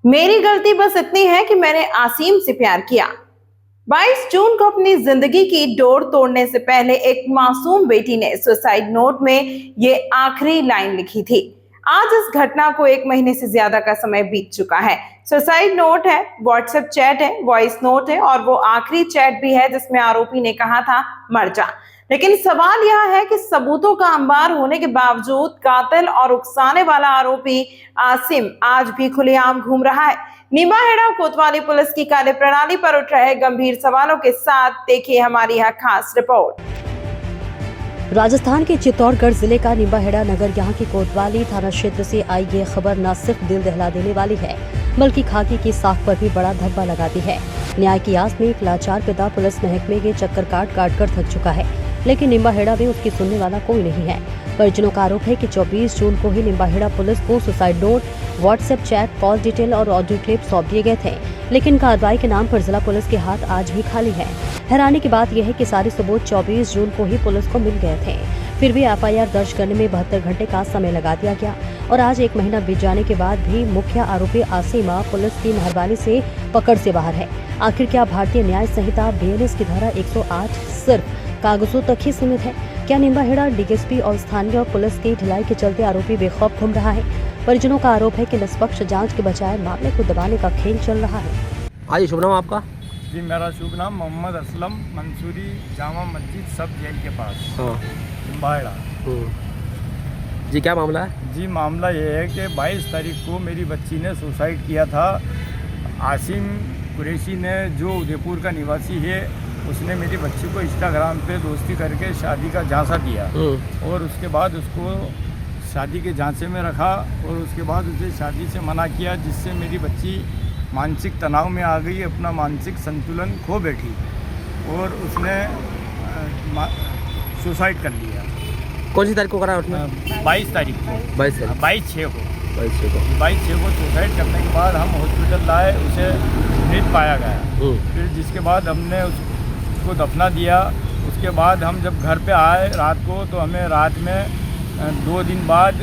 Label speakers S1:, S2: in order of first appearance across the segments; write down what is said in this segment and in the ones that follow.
S1: मेरी गलती बस इतनी है कि मैंने आसिम से प्यार किया। 22 जून को अपनी जिंदगी की डोर तोड़ने से पहले एक मासूम बेटी ने सुसाइड नोट में ये आखिरी लाइन लिखी थी। आज इस घटना को 1 महीने से ज्यादा का समय बीत चुका है। सुसाइड नोट है, व्हाट्सएप चैट है, वॉइस नोट है और वो आखिरी चैट भी है जिसमें आरोपी ने कहा था मर जा। लेकिन सवाल यह है कि सबूतों का अंबार होने के बावजूद कातिल और उकसाने वाला आरोपी आसिम आज भी खुलेआम घूम रहा है। निम्बाहेड़ा कोतवाली पुलिस की कार्यप्रणाली पर उठ रहे गंभीर सवालों के साथ देखिए हमारी यह खास रिपोर्ट।
S2: राजस्थान के चित्तौड़गढ़ जिले का निम्बाहेड़ा नगर यहाँ की कोतवाली थाना क्षेत्र से आई ये खबर न सिर्फ दिल दहला देने वाली है बल्कि खाकी की साख पर भी बड़ा धब्बा लगाती है। न्याय की आस में एक लाचार पिता पुलिस महकमे के चक्कर काट कर थक चुका है, लेकिन निम्बाहेड़ा में उसकी सुनने वाला कोई नहीं है। परिजनों का आरोप है कि 24 जून को ही निम्बाहेड़ा पुलिस को suicide note, WhatsApp chat, call detail और ऑडियो क्लिप सौंप दिए गए थे, लेकिन कार्रवाई के नाम पर जिला पुलिस के हाथ आज भी खाली है। हैरानी की बात यह है कि सारे सबूत 24 जून को ही पुलिस को मिल गए थे, फिर भी एफआईआर दर्ज करने में 72 घंटे का समय लगा दिया गया और आज 1 महीना बीत जाने के बाद भी मुख्य आरोपी आसिमा पुलिस की मेहरबानी से पकड़ से बाहर है। आखिर क्या भारतीय न्याय संहिता BNS की धारा 108 सिर्फ कागजों तक ही सीमित है? क्या निम्बाहेड़ा डीएसपी और स्थानीय पुलिस की ढिलाई के चलते आरोपी बेखौफ घूम रहा है? परिजनों का आरोप है कि निष्पक्ष जांच के बजाय मामले को दबाने का खेल चल रहा है।
S3: आज शुभ नाम आपका?
S4: जी, मेरा शुभ नाम मोहम्मद असलम मंसूरी, जामा मस्जिद सब जेल के पास, निम्बाहेड़ा।
S3: जी, क्या मामला है?
S4: जी, मामला ये है कि 22 तारीख को मेरी बच्ची ने सुसाइड किया था। आसिम कुरैशी ने, जो उदयपुर का निवासी है, उसने मेरी बच्ची को इंस्टाग्राम पे दोस्ती करके शादी का झांसा दिया और उसके बाद उसको शादी के झांसे में रखा और उसके बाद उसे शादी से मना किया, जिससे मेरी बच्ची मानसिक तनाव में आ गई, अपना मानसिक संतुलन खो बैठी और उसने सुसाइड कर लिया।
S3: कौन सी तारीख को करा उसने?
S4: 22 तारीख को, 22/6 को सुसाइड करने के बाद हम हॉस्पिटल लाए, उसे मृत पाया गया। फिर जिसके बाद हमने उसको दफना दिया। उसके बाद हम जब घर पे आए रात को, तो हमें रात में 2 दिन बाद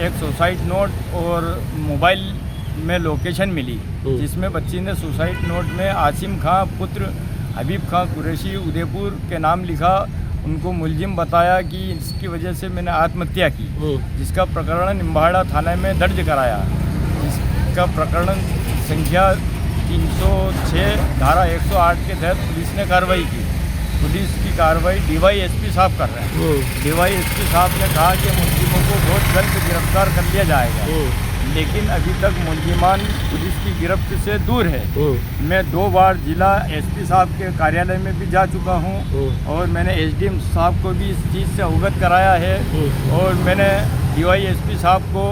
S4: एक सुसाइड नोट और मोबाइल में लोकेशन मिली, जिसमें बच्ची ने सुसाइड नोट में आसिम खां पुत्र हबीब खां कुरैशी उदयपुर के नाम लिखा। उनको मुलजिम बताया कि इसकी वजह से मैंने आत्महत्या की, जिसका प्रकरण निम्बाहेड़ा थाने में दर्ज कराया, जिसका प्रकरण संख्या 306 धारा 108 के तहत पुलिस ने कार्रवाई की। पुलिस की कार्रवाई DYSP साहब कर रहे हैं। DYSP साहब ने कहा कि मुलजिमों को बहुत जल्द गिरफ्तार कर लिया जाएगा, लेकिन अभी तक मुलजिमान पुलिस की गिरफ्त से दूर है। मैं 2 बार जिला SP साहब के कार्यालय में भी जा चुका हूं और मैंने SDM साहब को भी इस चीज़ से अवगत कराया है और मैंने DYSP साहब को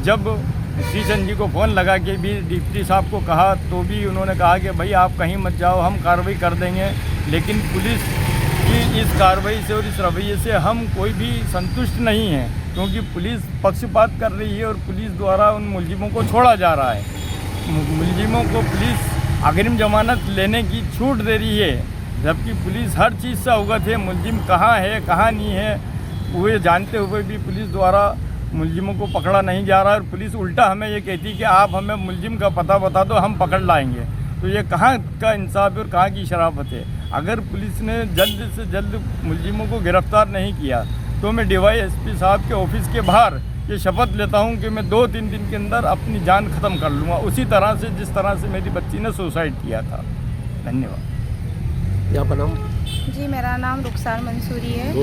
S4: जब श्रीचंद जी को फ़ोन लगा के भी डिप्टी साहब को कहा, तो भी उन्होंने कहा कि भाई आप कहीं मत जाओ, हम कार्रवाई कर देंगे। लेकिन पुलिस की इस कार्रवाई से और इस रवैये से हम कोई भी संतुष्ट नहीं हैं, क्योंकि पुलिस पक्षपात कर रही है और पुलिस द्वारा उन मुलजिमों को छोड़ा जा रहा है। मुलजिमों को पुलिस अग्रिम जमानत लेने की छूट दे रही है, जबकि पुलिस हर चीज़ से अवगत है, मुलजिम कहाँ है कहाँ नहीं है वो जानते हुए भी पुलिस द्वारा मुलजिमों को पकड़ा नहीं जा रहा है। और पुलिस उल्टा हमें ये कहती है कि आप हमें मुलजिम का पता बता दो, हम पकड़ लाएंगे। तो ये कहाँ का इंसाफ और कहाँ की शराफत है? अगर पुलिस ने जल्द से जल्द मुलजिमों को गिरफ्तार नहीं किया, तो मैं DYSP साहब के ऑफिस के बाहर ये शपथ लेता हूँ कि मैं 2-3 दिन के अंदर अपनी जान ख़त्म कर लूँगा, उसी तरह से जिस तरह से मेरी बच्ची ने सुसाइड किया था। धन्यवाद।
S3: आपका नाम?
S5: जी, मेरा नाम रुखसार मंसूरी है।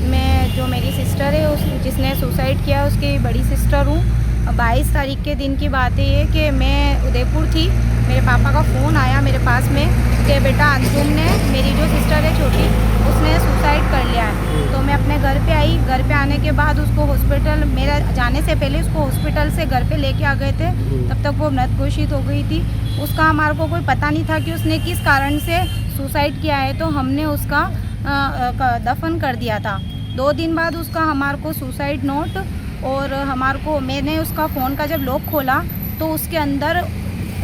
S5: मैं, जो मेरी सिस्टर है, उस जिसने सुसाइड किया, उसकी बड़ी सिस्टर हूँ। 22 तारीख के दिन की बात है ये कि मैं उदयपुर थी, मेरे पापा का फ़ोन आया मेरे पास में कि बेटा अंजुम ने, मेरी जो सिस्टर है छोटी, उसने सुसाइड कर लिया है। तो मैं अपने घर पे आई। घर पे आने के बाद उसको हॉस्पिटल, मेरा जाने से पहले उसको हॉस्पिटल से घर पे लेके आ गए थे। तब तक वो मृत घोषित हो गई थी। उसका हमारे को कोई पता नहीं था कि उसने किस कारण से सुसाइड किया है, तो हमने उसका दफन कर दिया था। 2 दिन बाद उसका हमारे को सुसाइड नोट और हमारे को, मैंने उसका फ़ोन का जब लॉक खोला तो उसके अंदर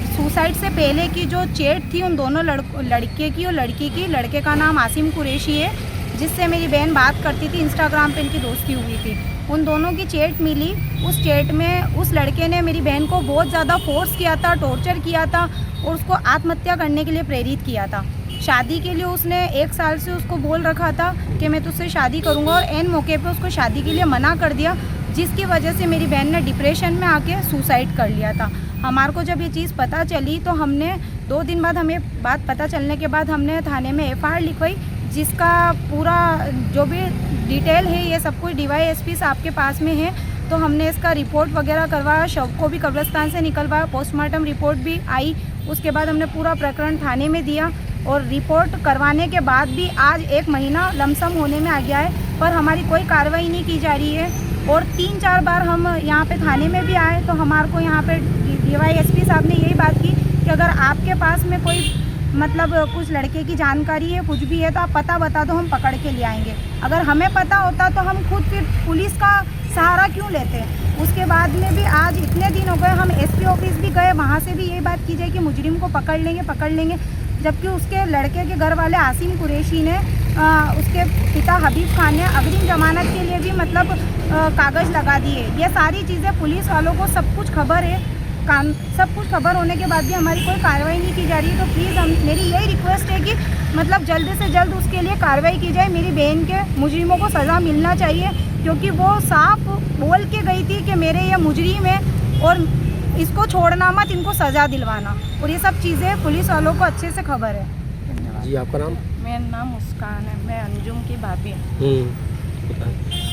S5: सुसाइड से पहले की जो चैट थी उन दोनों लड़के की और लड़की की, लड़के का नाम आसिम कुरैशी है, जिससे मेरी बहन बात करती थी, इंस्टाग्राम पे इनकी दोस्ती हुई थी। उन दोनों की चैट मिली। उस चैट में उस लड़के ने मेरी बहन को बहुत ज़्यादा फोर्स किया था, टॉर्चर किया था और उसको आत्महत्या करने के लिए प्रेरित किया था। शादी के लिए उसने 1 साल से उसको बोल रखा था कि मैं तुझसे शादी करूँगा और एन मौके पे उसको शादी के लिए मना कर दिया, जिसकी वजह से मेरी बहन ने डिप्रेशन में आके सुसाइड कर लिया था। हमारे को जब ये चीज़ पता चली तो हमने 2 दिन बाद, हमें बात पता चलने के बाद हमने थाने में FIR लिखवाई, जिसका पूरा जो भी डिटेल है ये सब कुछ DYSP साहब के पास में है। तो हमने इसका रिपोर्ट वगैरह करवाया, शव को भी कब्रिस्तान से निकलवाया, पोस्टमार्टम रिपोर्ट भी आई। उसके बाद हमने पूरा प्रकरण थाने में दिया और रिपोर्ट करवाने के बाद भी आज 1 महीना लमसम होने में आ गया है, पर हमारी कोई कार्रवाई नहीं की जा रही है। और 3-4 बार हम यहाँ पे थाने में भी आए तो हमारे को यहाँ पे DYSP साहब ने यही बात की कि अगर आपके पास में कोई मतलब कुछ लड़के की जानकारी है, कुछ भी है, तो आप पता बता दो, हम पकड़ के ले आएंगे। अगर हमें पता होता तो हम खुद फिर पुलिस का सहारा क्यों लेते। उसके बाद में भी आज इतने दिन हो गए, हम SP ऑफिस भी गए, वहाँ से भी यही बात की जाए कि मुजरिम को पकड़ लेंगे, जबकि उसके लड़के के घर वाले आसिम कुरैशी ने उसके पिता हबीब खान ने अग्रिम जमानत के लिए भी मतलब कागज़ लगा दिए। ये सारी चीज़ें पुलिस वालों को सब कुछ खबर है, सब कुछ खबर होने के बाद भी हमारी कोई कार्रवाई नहीं की जा रही है। तो प्लीज़ मेरी यही रिक्वेस्ट है कि मतलब जल्द से जल्द उसके लिए कार्रवाई की जाए। मेरी बहन के मुजरिमों को सज़ा मिलना चाहिए, क्योंकि वो साफ बोल के गई थी कि मेरे ये मुजरिम है और इसको छोड़ना मत, इनको सज़ा दिलवाना। और ये सब चीज़ें पुलिस वालों को अच्छे से खबर है।
S3: जी आपका नाम?
S5: मेरा नाम मुस्कान है, मैं अंजुम की भाभी हूँ।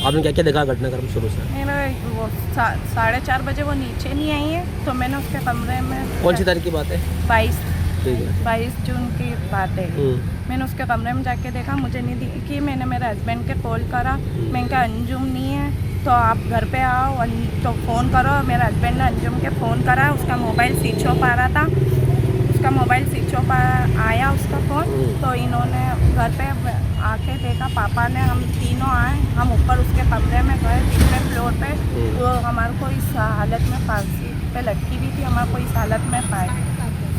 S3: आपने क्या क्या देखा घटनाक्रम शुरू से?
S5: मेरा वो 4:30 बजे वो नीचे नहीं आई है, तो मैंने उसके कमरे में।
S3: कौन सी तारीख की बात है?
S5: 22 जून की बात है। मैंने उसके कमरे में जाके देखा, मुझे नहीं दिखी। मैंने मेरे हस्बैंड के कॉल करा, मैंने कहा अंजुम नहीं है तो आप घर पे आओ तो फ़ोन करो। मेरे हस्बैंड ने अंजुम के फ़ोन करा, उसका मोबाइल स्विच ऑफ आ रहा था, उसका मोबाइल स्विच ऑफ आया उसका फ़ोन। तो इन्होंने घर पे आके देखा, पापा ने, हम तीनों आए, हम ऊपर उसके कमरे में गए 3रे फ्लोर पे। वो हमारे को इस हालत में फांसी पे लटकी हुई थी, हमारे को इस हालत में पाए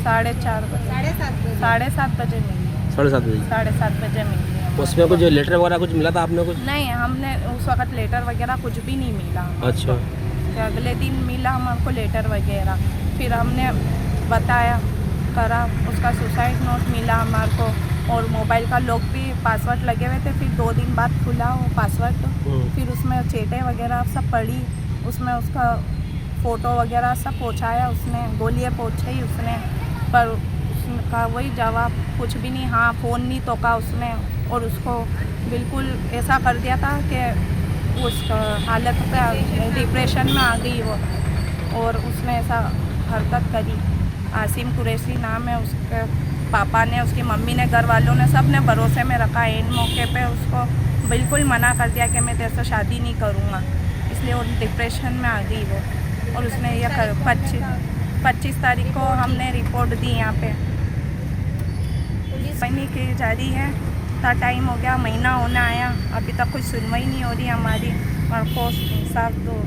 S5: 7:30 बजे 7:30 बजे मिली। 7:30 बजे मिली।
S3: उसमें कुछ लेटर वगैरह कुछ मिला था आपने? कुछ
S5: नहीं, हमने उस वक्त लेटर वगैरह कुछ भी नहीं मिला।
S3: अच्छा।
S5: अगले दिन मिला हमारे को लेटर वगैरह, फिर हमने बताया करा, उसका सुसाइड नोट मिला हमारे को और मोबाइल का लॉक भी पासवर्ड लगे हुए थे। फिर 2 दिन बाद खुला वो पासवर्ड, फिर उसमें चेटें वगैरह सब पड़ी, उसमें उसका फ़ोटो वगैरह सब पहुँचाया उसने, गोलियाँ पहुँचाई उसने, पर उसका वही जवाब कुछ भी नहीं। हाँ, फ़ोन नहीं तोका उसने और उसको बिल्कुल ऐसा कर दिया था कि उस हालत पे डिप्रेशन में आ गई वो, और उसने ऐसा हरकत करी। आसिम कुरैशी नाम है उसके पापा ने, उसकी मम्मी ने, घर वालों ने, सब ने भरोसे में रखा। इन मौके पे उसको बिल्कुल मना कर दिया कि मैं तेरे से शादी नहीं करूँगा, इसलिए वो डिप्रेशन में आ गई वो। और उसने ये 25 तारीख को हमने रिपोर्ट दी यहाँ पे। पुलिस की जा रही है, इतना टाइम हो गया, महीना होने आया, अभी तक कोई सुनवाई नहीं हो रही हमारी। और को इंसाफ दो।